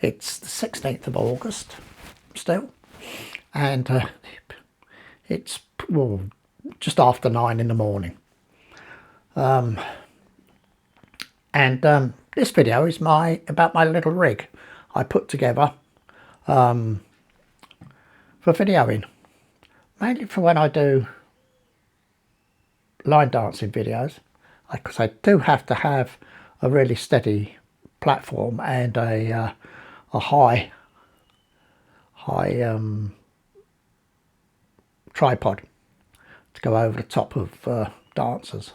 It's the 16th of August still, and it's well, just after 9 in the morning. This video is about my little rig I put together for videoing, mainly for when I do line dancing videos, because I do have to have a really steady platform and a high tripod to go over the top of dancers,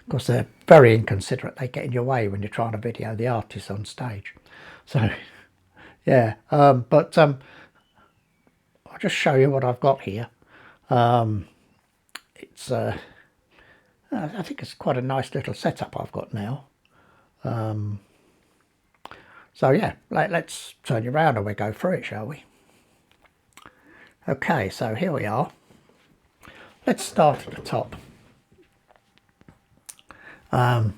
because they're very inconsiderate. They get in your way when you're trying to video the artist on stage. So yeah, I'll just show you what I've got here. It's I think it's quite a nice little setup I've got now. So yeah, let's turn you around and we'll go through it, shall we? Okay, so here we are. Let's start at the top. Of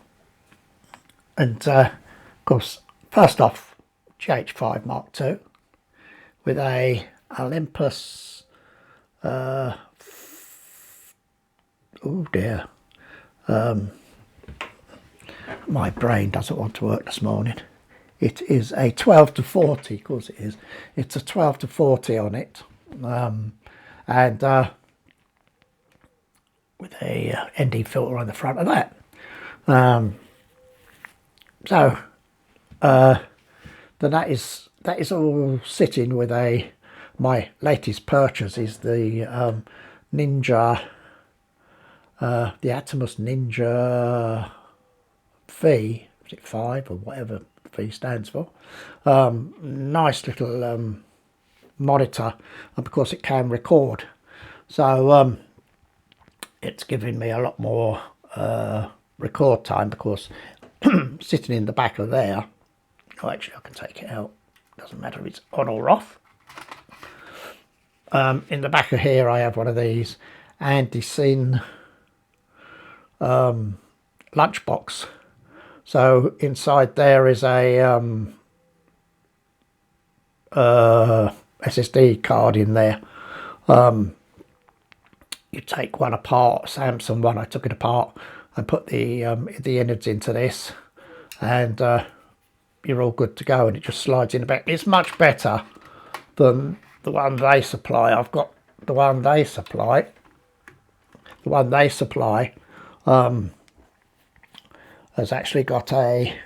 course, first off, GH5 Mark II with a Olympus, oh dear, my brain doesn't want to work this morning. It is a 12 to 40, of course it is. It's a 12 to 40 on it, and with a ND filter on the front of that. Then that is all sitting with my latest purchase is the Ninja, the Atomos Ninja V, is it 5 or whatever V stands for. Nice little monitor, and because it can record, so it's giving me a lot more record time, because sitting in the back of there, oh actually I can take it out, doesn't matter if it's on or off. In the back of here I have one of these anti-sin lunchbox. So inside there is a SSD card in there. You take one apart, Samsung one, I took it apart and put the innards into this, and you're all good to go, and it just slides in the back. It's much better than the one they supply. I've got the one they supply. The one they supply has actually got a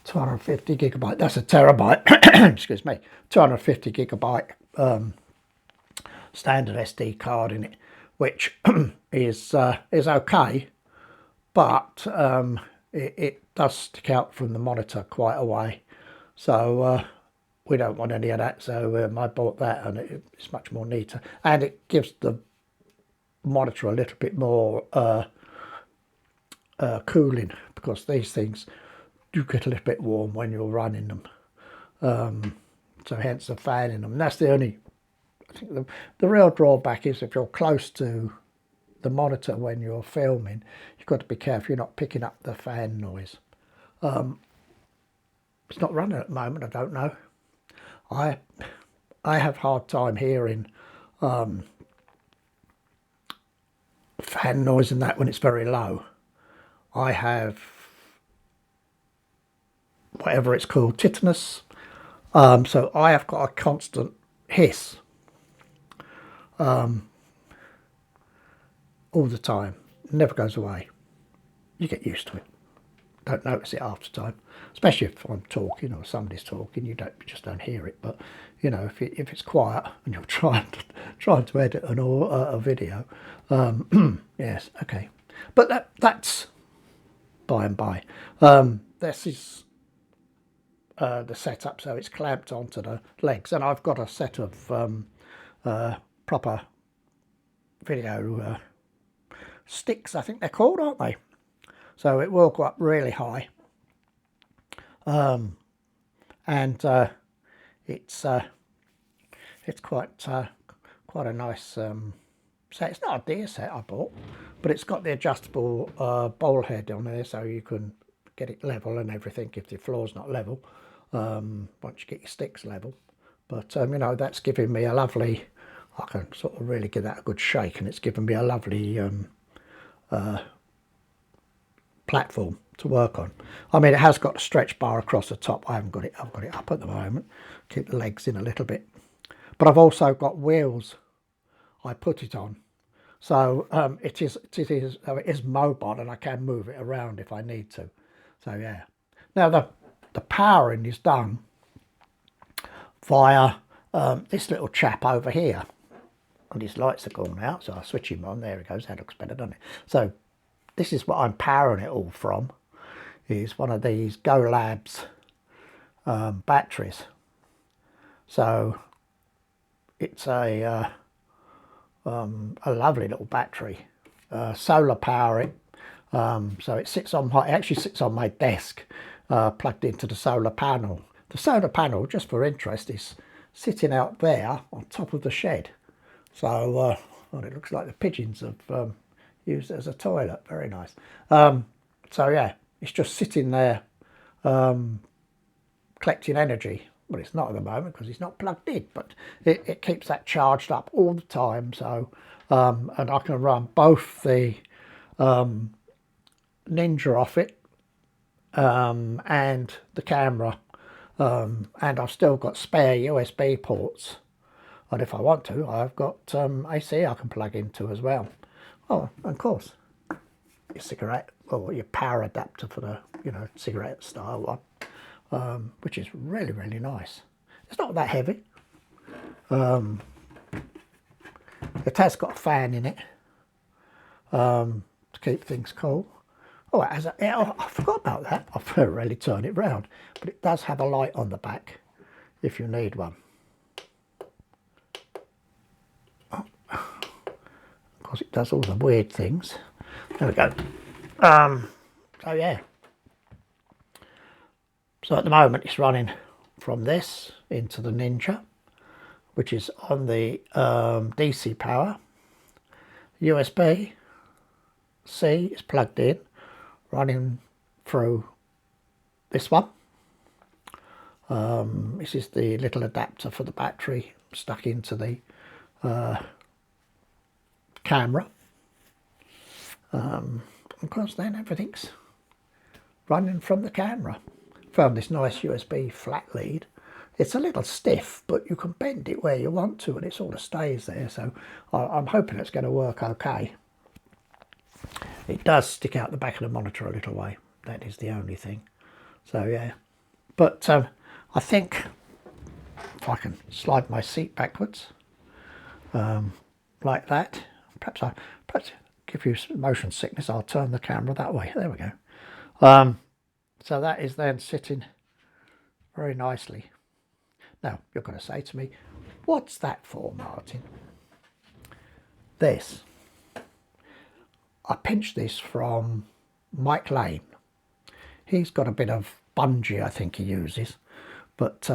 250 gigabyte. That's a terabyte. Excuse me, 250 gigabyte standard SD card in it, which is okay, but it does stick out from the monitor quite a way, so we don't want any of that. So I bought that, and it's much more neater, and it gives the monitor a little bit more cooling, because these things do get a little bit warm when you're running them, so hence the fan in them. And that's the only, I think the real drawback is if you're close to the monitor when you're filming, you've got to be careful you're not picking up the fan noise. It's not running at the moment, I don't know. I have a hard time hearing fan noise and that when it's very low. I have whatever it's called, tinnitus, so I have got a constant hiss all the time, never goes away. You get used to it, don't notice it after time, especially if I'm talking or somebody's talking. You just don't hear it. But you know, if it's quiet and you're trying to edit a video, yes, okay. But that's by and by. This is the setup, so it's clamped onto the legs, and I've got a set of proper video sticks, I think they're called, aren't they? So it will go up really high, and it's quite a nice set. It's not a deer set I bought, but it's got the adjustable bowl head on there, so you can get it level and everything if the floor's not level, once you get your sticks level. But you know, that's giving me a lovely, I can sort of really give that a good shake, and it's given me a lovely platform to work on. I mean, it has got a stretch bar across the top. I've got it up at the moment, keep the legs in a little bit, but I've also got wheels I put it on, so it is mobile, and I can move it around if I need to. So yeah, now the powering is done via this little chap over here, and his lights are gone out, so I'll switch him on. There he goes. That looks better, doesn't it? So this is what I'm powering it all from, is one of these GOLABS batteries. So it's a lovely little battery, solar power it. So it actually sits on my desk, plugged into the solar panel. The solar panel, just for interest, is sitting out there on top of the shed. So well, it looks like the pigeons have used it as a toilet. Very nice. So yeah, it's just sitting there collecting energy. Well, it's not at the moment because it's not plugged in, but it keeps that charged up all the time. So and I can run both the Ninja off it and the camera, and I've still got spare USB ports, and if I want to, I've got AC I can plug into as well. Oh, and of course, your cigarette, or your power adapter for the, you know, cigarette style one, which is really, really nice. It's not that heavy. It has got a fan in it to keep things cool. Oh, it has I forgot about that. I've really turned it round, but it does have a light on the back if you need one. Of course, it does all the weird things. There we go. So yeah. So at the moment it's running from this into the Ninja, which is on the DC power. USB-C is plugged in, running through this one. This is the little adapter for the battery stuck into the camera. Of course, then everything's running from the camera. Found this nice USB flat lead. It's a little stiff, but you can bend it where you want to, and it sort of stays there. So I'm hoping it's going to work okay. It does stick out the back of the monitor a little way. That is the only thing. So yeah, but I think if I can slide my seat backwards like that, perhaps give you some motion sickness, I'll turn the camera that way. There we go. So that is then sitting very nicely. Now you're going to say to me, what's that for, Martin? This, I pinched this from Mike Lane. He's got a bit of bungee, I think he uses, but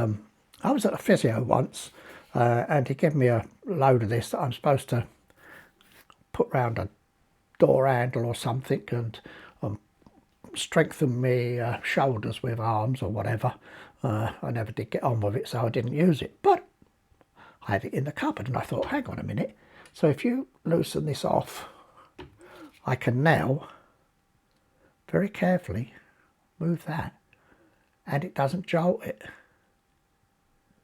I was at a physio once and he gave me a load of this that I'm supposed to put round a door handle or something and strengthen my shoulders with arms or whatever. I never did get on with it, so I didn't use it, but I had it in the cupboard and I thought, hang on a minute, so if you loosen this off, I can now very carefully move that and it doesn't jolt it.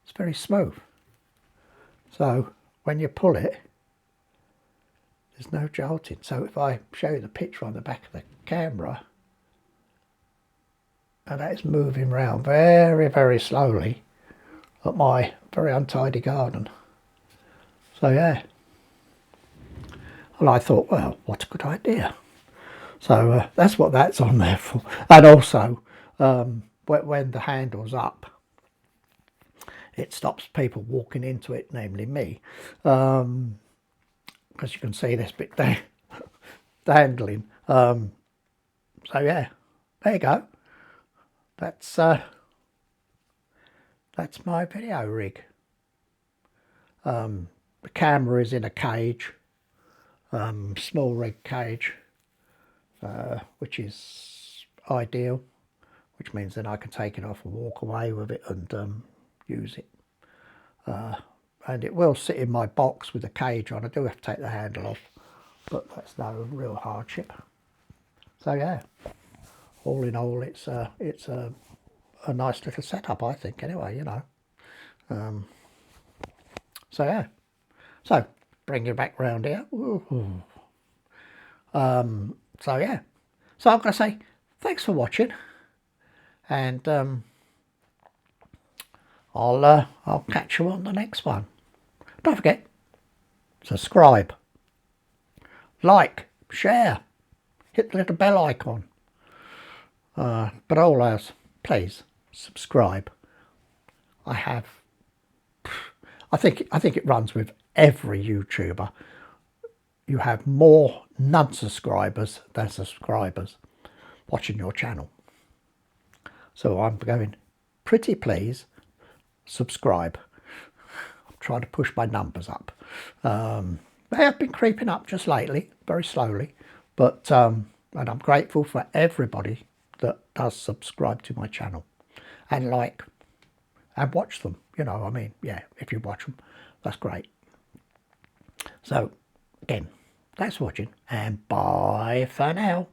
It's very smooth. So when you pull it, there's no jolting. So if I show you the picture on the back of the camera, and that is moving round very, very slowly at my very untidy garden. So yeah. And I thought, well, what a good idea. So that's what that's on there for. And also, when the handle's up, it stops people walking into it, namely me. Because you can see this bit there, dangling. So yeah, there you go. That's my video rig. The camera is in a cage, small rig cage, which is ideal. which means then I can take it off and walk away with it and use it. And it will sit in my box with a cage on. I do have to take the handle off, but that's no real hardship. So yeah, all in all, it's a nice little setup, I think. Anyway, you know. So yeah, so bring you back round here. So yeah, so I'm going to say thanks for watching, and I'll catch you on the next one. Don't forget, subscribe, like, share, hit the little bell icon. But all else, please subscribe. I think it runs with every YouTuber. You have more non-subscribers than subscribers watching your channel. So I'm going, pretty please subscribe. I'm trying to push my numbers up. They have been creeping up just lately, very slowly, but and I'm grateful for everybody that does subscribe to my channel and like and watch them. You know, I mean, yeah, if you watch them, that's great. So again, thanks for watching, and bye for now.